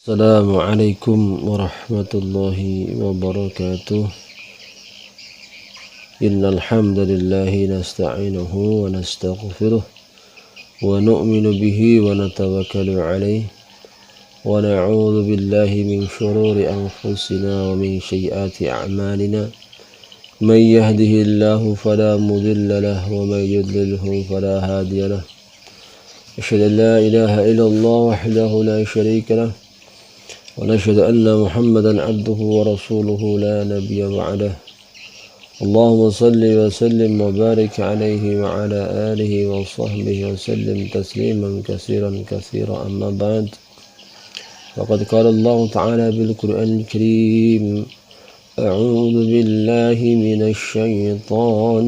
Assalamualaikum warahmatullahi wabarakatuh. Innal hamdalillahi nasta'inuhu wa nastaghfiruh wa nu'minu bihi wa natawakkalu alayhi wa na'udzu billahi min shururi anfusina wa min sayyiati a'malina. Man yahdihillahu fala mudilla lahu wa man yudlilhu fala hadiya lahu. Asyhadu an la ilaha illallah wahdahu la syarika lahu ونشهد أن محمدا عبده ورسوله لا نبي بعده. اللهم صل وسلم وبارك عليه وعلى آله وصحبه وسلم تسليما كثيرا كثيرا. أما بعد، فقد قال الله تعالى بالقرآن الكريم: أعوذ بالله من الشيطان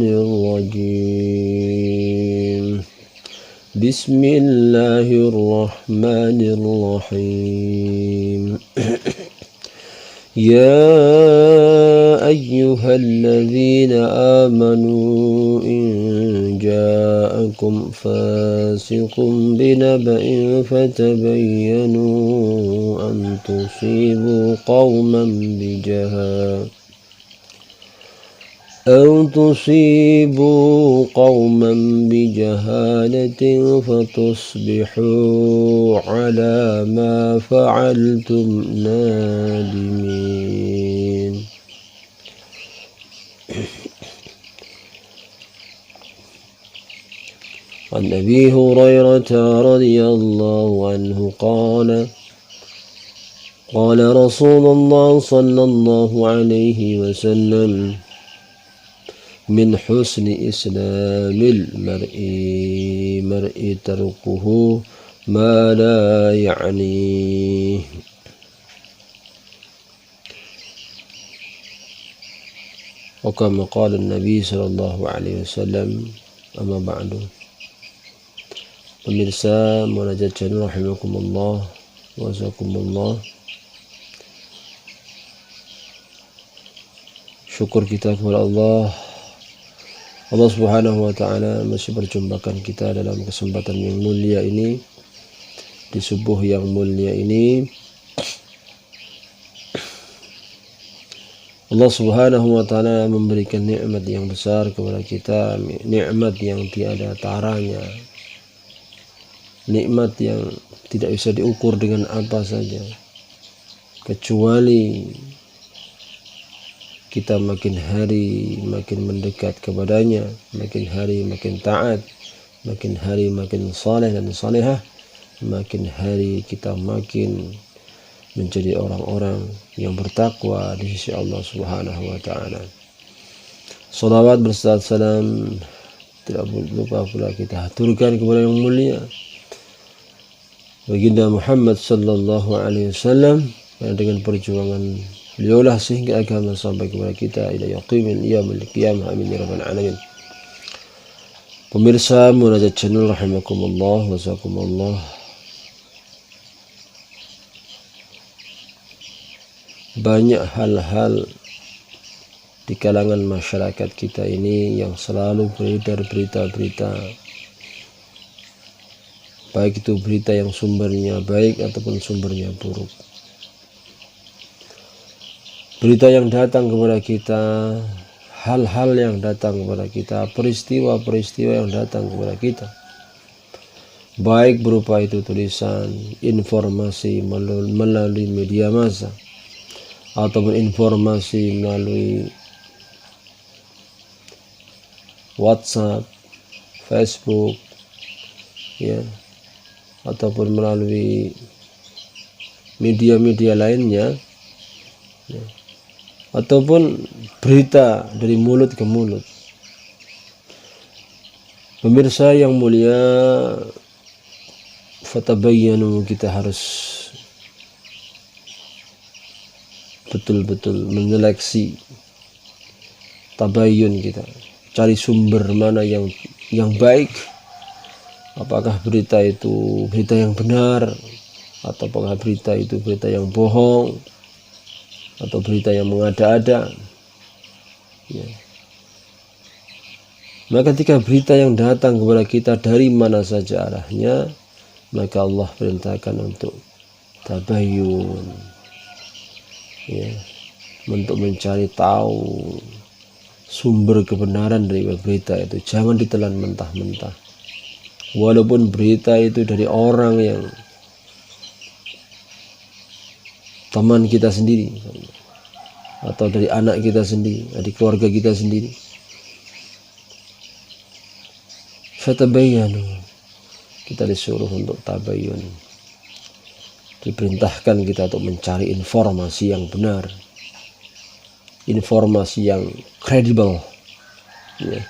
الرجيم. بسم الله الرحمن الرحيم. يا أيها الذين آمنوا إن جاءكم فاسق بنبأ فتبينوا أن تصيبوا قوما بجهالة فتصبحوا على ما فعلتم نادمين. عن أبي هريرة رضي الله عنه قال رسول الله صلى الله عليه وسلم: من حسن إسلام المرء تركه ما لا يعنيه. وكما قال النبي صلى الله عليه وسلم. أما بعد. Pemirsa Munajat Channel rahimakumullah wa jazakumullah. Syukur kita kepada Allah Subhanahu wa ta'ala masih berjumpakan kita dalam kesempatan yang mulia ini, di subuh yang mulia ini. Allah Subhanahu wa ta'ala memberikan nikmat yang besar kepada kita, nikmat yang tiada taranya, nikmat yang tidak bisa diukur dengan apa saja, kecuali kita makin hari makin mendekat kepadanya, makin hari makin taat, makin hari makin saleh dan salehah, makin hari kita makin menjadi orang-orang yang bertakwa di sisi Allah Subhanahu wa ta'ala. Salawat berserta salam tidak lupa pula kita haturkan kepada yang mulia baginda Muhammad sallallahu alaihi wasallam, yang dengan perjuangan beliaulah sehingga agama sampai kepada kita ila yaumil qiyamah. Amin ya rabbal alamin. Pemirsa Munajat Channel rahimakumullah wa jazakumullah. Banyak hal-hal di kalangan masyarakat kita ini yang selalu beredar berita-berita, baik itu berita yang sumbernya baik ataupun sumbernya buruk. Berita yang datang kepada kita, hal-hal yang datang kepada kita, peristiwa-peristiwa yang datang kepada kita, baik berupa itu tulisan, informasi melalui media massa, ataupun informasi melalui WhatsApp, Facebook, ya, ataupun melalui media-media lainnya, ya, ataupun berita dari mulut ke mulut. Pemirsa yang mulia, fatabayyanu, kita harus betul-betul menyeleksi, tabayyun, kita cari sumber mana yang baik. Apakah berita itu berita yang benar, atau apakah berita itu berita yang bohong, atau berita yang mengada-ada, ya. Maka ketika berita yang datang kepada kita dari mana saja arahnya, maka Allah perintahkan untuk tabayun, ya, untuk mencari tahu sumber kebenaran dari berita itu. Jangan ditelan mentah-mentah, walaupun berita itu dari orang yang teman kita sendiri, atau dari anak kita sendiri, dari keluarga kita sendiri. Fatabayyanu, kita disuruh untuk tabayun, diperintahkan kita untuk mencari informasi yang benar, informasi yang kredibel, ya.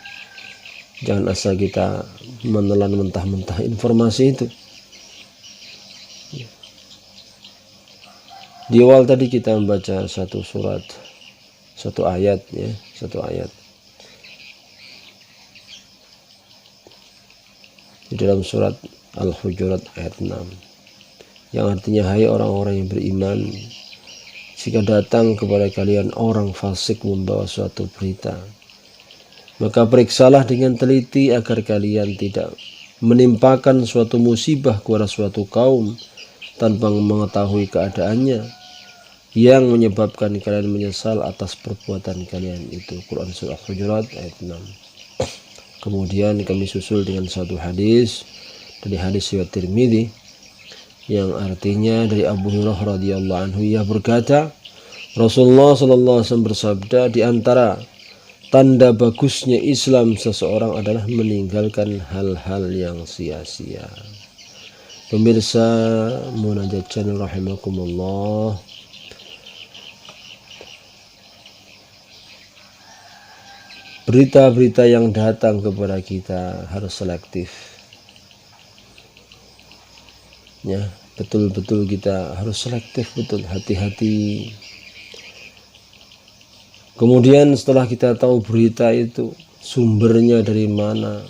Jangan asal kita menelan mentah-mentah informasi itu. Di awal tadi kita membaca satu surat, satu ayat, ya, satu ayat di dalam surat Al-Hujurat ayat 6, yang artinya, hai orang-orang yang beriman, jika datang kepada kalian orang fasik membawa suatu berita, maka periksalah dengan teliti agar kalian tidak menimpakan suatu musibah kepada suatu kaum tanpa mengetahui keadaannya, yang menyebabkan kalian menyesal atas perbuatan kalian itu. Quran surah Al-Hujurat ayat 6. Kemudian kami susul dengan satu hadis dari hadis riwayat Tirmidzi, yang artinya dari Abu Hurairah radhiyallahu anhu, ia berkata, Rasulullah sallallahu alaihi wasallam bersabda, di antara tanda bagusnya Islam seseorang adalah meninggalkan hal-hal yang sia-sia. Pemirsa Munajat Channel rahimakumullah, berita-berita yang datang kepada kita harus selektif, ya, betul-betul kita harus selektif, betul, hati-hati. Kemudian setelah kita tahu berita itu sumbernya dari mana,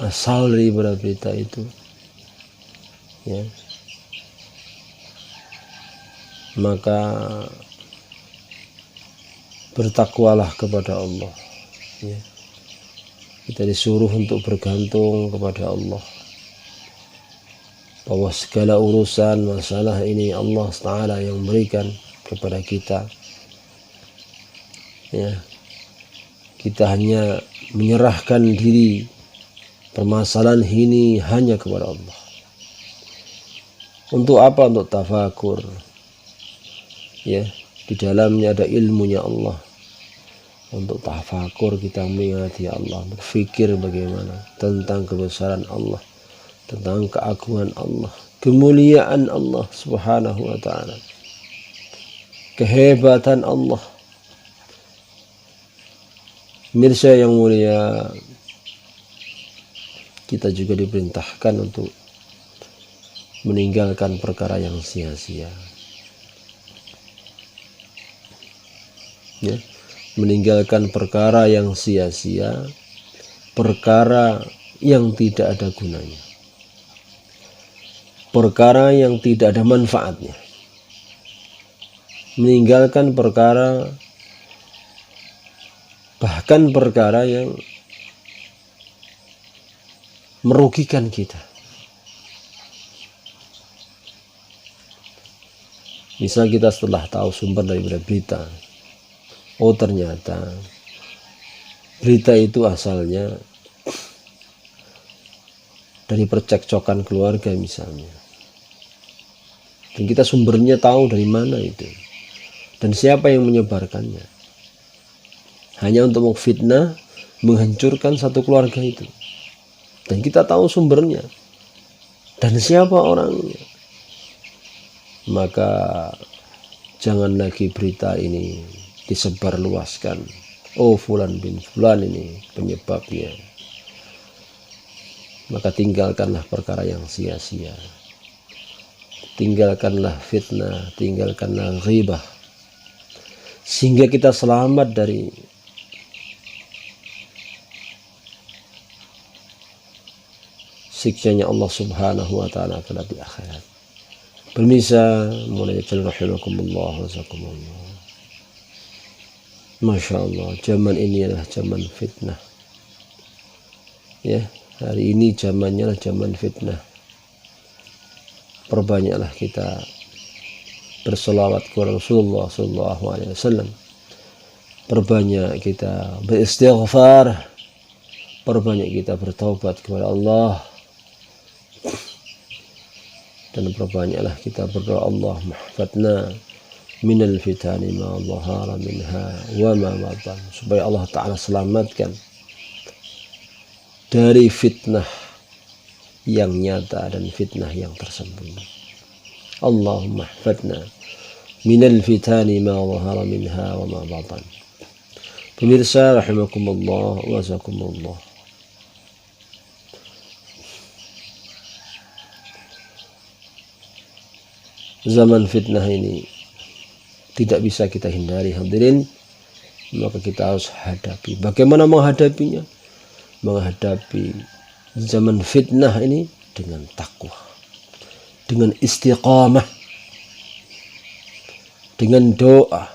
asal dari berita itu, ya, maka bertakwalah kepada Allah, ya. Kita disuruh untuk bergantung kepada Allah, bahwa segala urusan masalah ini Allah Ta'ala yang berikan kepada kita, ya. Kita hanya menyerahkan diri permasalahan ini hanya kepada Allah. Untuk apa? Untuk tafakur, ya, di dalamnya ada ilmunya Allah. Untuk tafakur kita mengingati Allah, berpikir bagaimana tentang kebesaran Allah, tentang keagungan Allah, kemuliaan Allah subhanahu wa ta'ala, kehebatan Allah. Mirsa yang mulia, kita juga diperintahkan untuk meninggalkan perkara yang sia-sia, ya, meninggalkan perkara yang sia-sia, perkara yang tidak ada gunanya, perkara yang tidak ada manfaatnya, meninggalkan perkara, bahkan perkara yang merugikan kita. Misal kita setelah tahu sumber dari berita, oh ternyata berita itu asalnya dari percekcokan keluarga misalnya, dan kita sumbernya tahu dari mana itu dan siapa yang menyebarkannya, hanya untuk memfitnah, menghancurkan satu keluarga itu, dan kita tahu sumbernya dan siapa orangnya, maka jangan lagi berita ini disebarluaskan. Oh, fulan bin fulan ini penyebabnya. Maka tinggalkanlah perkara yang sia-sia, tinggalkanlah fitnah, tinggalkanlah ghibah, sehingga kita selamat dari siksanya Allah subhanahu wa ta'ala kelak di akhirat. Pemirsa mulai rahimakumullah wasakumullah, Masya Allah, zaman ini adalah zaman fitnah, ya, hari ini zamannya adalah zaman fitnah. Perbanyaklah kita berselawat kepada Rasulullah SAW, perbanyak kita beristighfar, perbanyak kita bertaubat kepada Allah, dan perbanyaklah kita berdoa, Allah mahfadna minal fitani ma dhahara minha wa ma batan, supaya Allah Ta'ala selamatkan dari fitnah yang nyata dan fitnah yang tersembunyi. Allahumma hafadna minal fitani ma dhahara minha wa ma batan. Pemirsa rahimakumullah wa jazakumullah, zaman fitnah ini tidak bisa kita hindari hadirin, maka kita harus hadapi. Bagaimana menghadapinya? Menghadapi zaman fitnah ini dengan takwa, dengan istiqamah, dengan doa,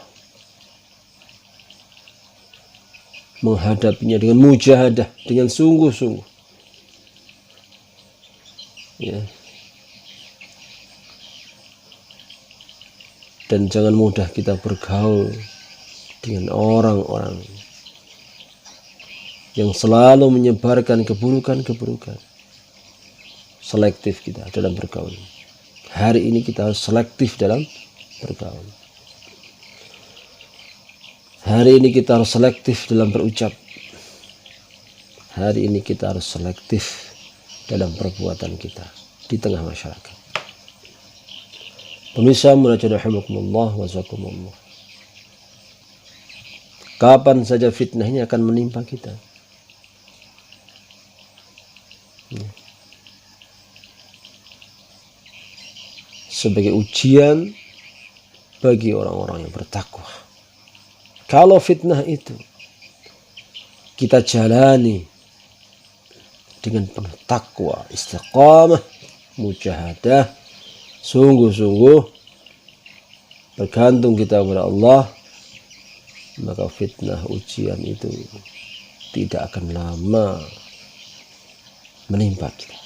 menghadapinya dengan mujahadah, dengan sungguh-sungguh, ya. Dan jangan mudah kita bergaul dengan orang-orang yang selalu menyebarkan keburukan-keburukan. Selektif kita dalam bergaul. Hari ini kita harus selektif dalam bergaul. Hari ini kita harus selektif dalam berucap. Hari ini kita harus selektif dalam perbuatan kita di tengah masyarakat. Pemirsa rahimakumullah wa jazakumullah, kapan saja fitnah ini akan menimpa kita. Sebagai ujian bagi orang-orang yang bertakwa. Kalau fitnah itu kita jalani dengan penuh takwa, istiqamah, mujahadah, sungguh-sungguh bergantung kita kepada Allah, maka fitnah ujian itu tidak akan lama menimpa kita.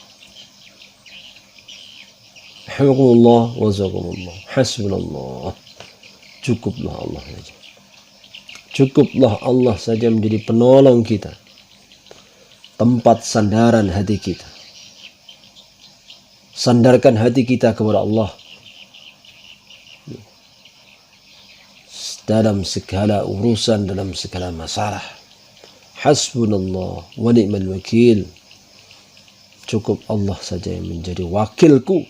Alhamdulillah wa jazakumullah, hasbunallah, cukuplah Allah saja. Cukuplah Allah saja menjadi penolong kita, tempat sandaran hati kita. Sandarkan hati kita kepada Allah dalam segala urusan, dalam segala masalah. Hasbunallah wa ni'mal wakil. Cukup Allah saja yang menjadi wakilku.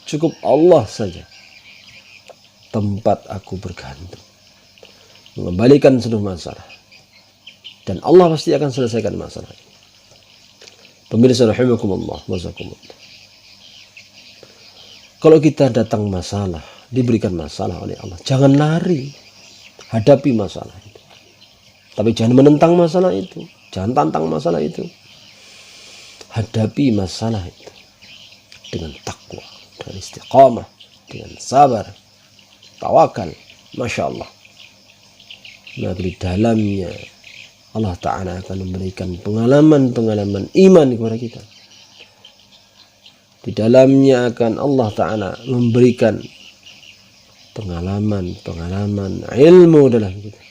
Cukup Allah saja tempat aku bergantung, mengembalikan seluruh masalah, dan Allah pasti akan selesaikan masalah ini. Pemirsa rahimakumullah wa jazakumullah, kalau kita datang masalah, diberikan masalah oleh Allah, jangan lari, hadapi masalah itu. Tapi jangan menentang masalah itu, jangan tantang masalah itu. Hadapi masalah itu dengan takwa, dengan istiqamah, dengan sabar, tawakal. Masya Allah. Maka di dalamnya Allah Ta'ala akan memberikan pengalaman-pengalaman iman kepada kita. Di dalamnya akan Allah Ta'ala memberikan pengalaman-pengalaman ilmu dalam kita.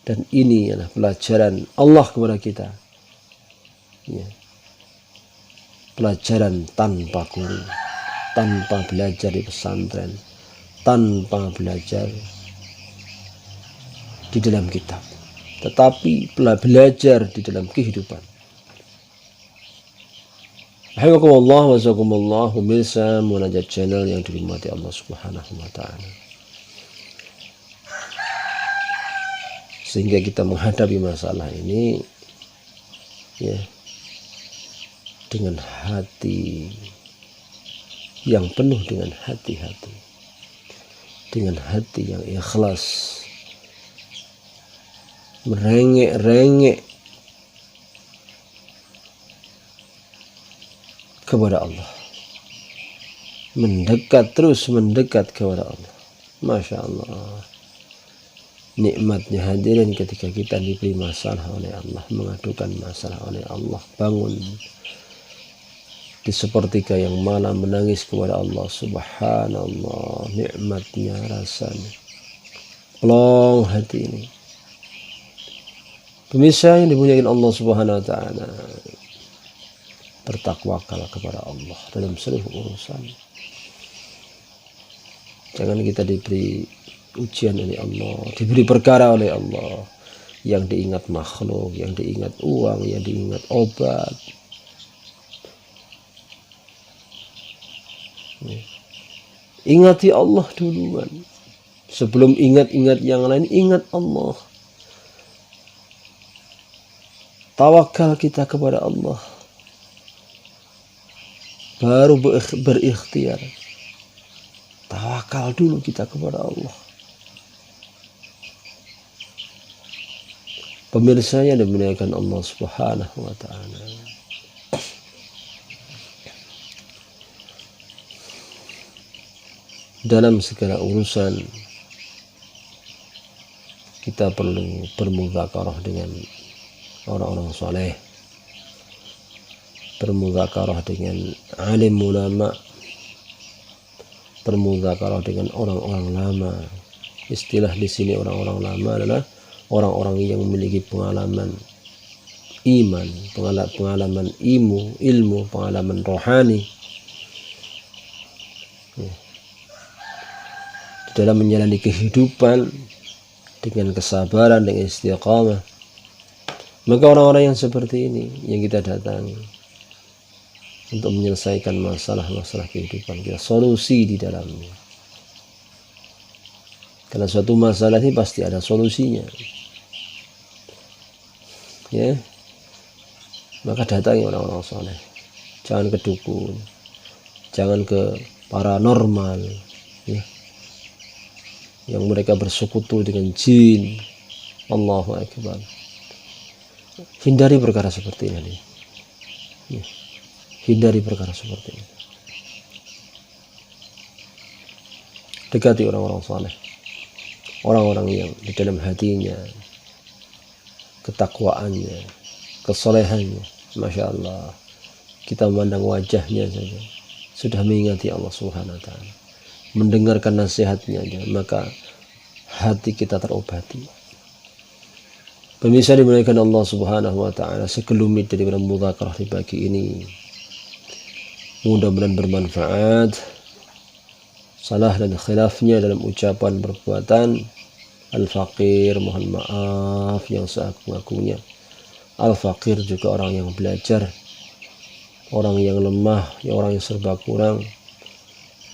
Dan ini adalah pelajaran Allah kepada kita, ya. Pelajaran tanpa guru, tanpa belajar di pesantren, tanpa belajar di dalam kitab, tetapi belajar di dalam kehidupan. Alhamdulillah wa jazakumullah, pemirsa Munajat Channel yang dirahmati Allah Subhanahu wa Ta'ala. Sehingga kita menghadapi masalah ini, ya, dengan hati yang penuh dengan hati-hati, dengan hati yang ikhlas, merengek-rengek kepada Allah, terus mendekat kepada Allah. Masya Allah, nikmatnya hadirin ketika kita diberi masalah oleh Allah, mengadukan masalah oleh Allah, bangun di sepertiga yang malam menangis kepada Allah. Subhanallah, nikmatnya rasanya. Plong hati ini. Pemirsa yang dimuliakan Allah Subhanahu wa taala, bertakwakal kepada Allah dalam seluruh urusan. Jangan kita diberi ujian oleh Allah, diberi perkara oleh Allah, yang diingat makhluk, yang diingat uang, yang diingat obat. Ingati Allah duluan. Sebelum ingat-ingat yang lain, ingat Allah. Tawakal kita kepada Allah. Baru berikhtiar. Tawakal dulu kita kepada Allah. Pemirsa yang dimuliakan Allah Subhanahu wa taala. Dalam segala urusan kita perlu bermudzakarah dengan orang-orang saleh, bermudzakarah dengan alim ulama, bermudzakarah dengan orang-orang lama. Istilah di sini orang-orang lama adalah orang-orang yang memiliki pengalaman iman, pengalaman ilmu, pengalaman rohani. Dalam menjalani kehidupan dengan kesabaran, dengan istiqamah. Maka orang-orang yang seperti ini yang kita datangi untuk menyelesaikan masalah-masalah kehidupan kita, solusi di dalamnya. Karena suatu masalah ini pasti ada solusinya. Ya. Maka datangi orang-orang saleh. Jangan ke dukun, jangan ke paranormal, ya, yang mereka bersekutu dengan jin. Allahu Akbar. Hindari perkara seperti ini. Ya. Hindari perkara seperti ini. Dekati orang-orang saleh, orang-orang yang di dalam hatinya, ketakwaannya, kesolehannya, Masya Allah, kita memandang wajahnya saja sudah mengingati Allah Subhanahu wa taala, mendengarkan nasihatnya aja, maka hati kita terobati. Pemirsa dimuliakan Allah Subhanahu wa taala, sekelumit dari mudzakarah di pagi ini mudah-mudahan bermanfaat. Salah dan khilafnya dalam ucapan perbuatan, al-faqir mohon maaf yang seagung-agungnya. Al-faqir juga orang yang belajar, orang yang lemah, orang yang serba kurang.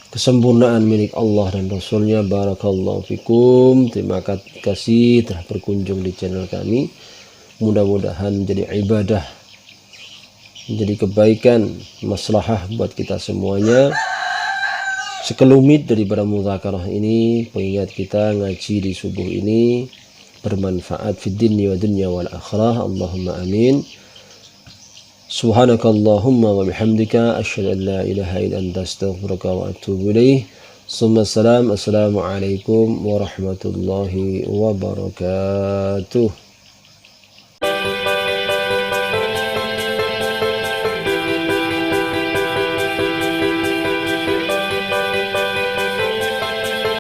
Kesempurnaan milik Allah dan Rasulnya. Barakallahu fikum. Terima kasih telah berkunjung di channel kami. Mudah-mudahan menjadi ibadah, menjadi kebaikan, maslahah buat kita semuanya. Sekelumit daripada mudzakarah ini, pengingat kita ngaji di subuh ini bermanfaat fid dinni wa dunya wal akhirah. Allahumma amin. Subhanakallahumma wa bihamdika asyhadu an la ilaha illa anta astaghfiruka wa atubu ilaik. Assalamualaikum warahmatullahi wabarakatuh.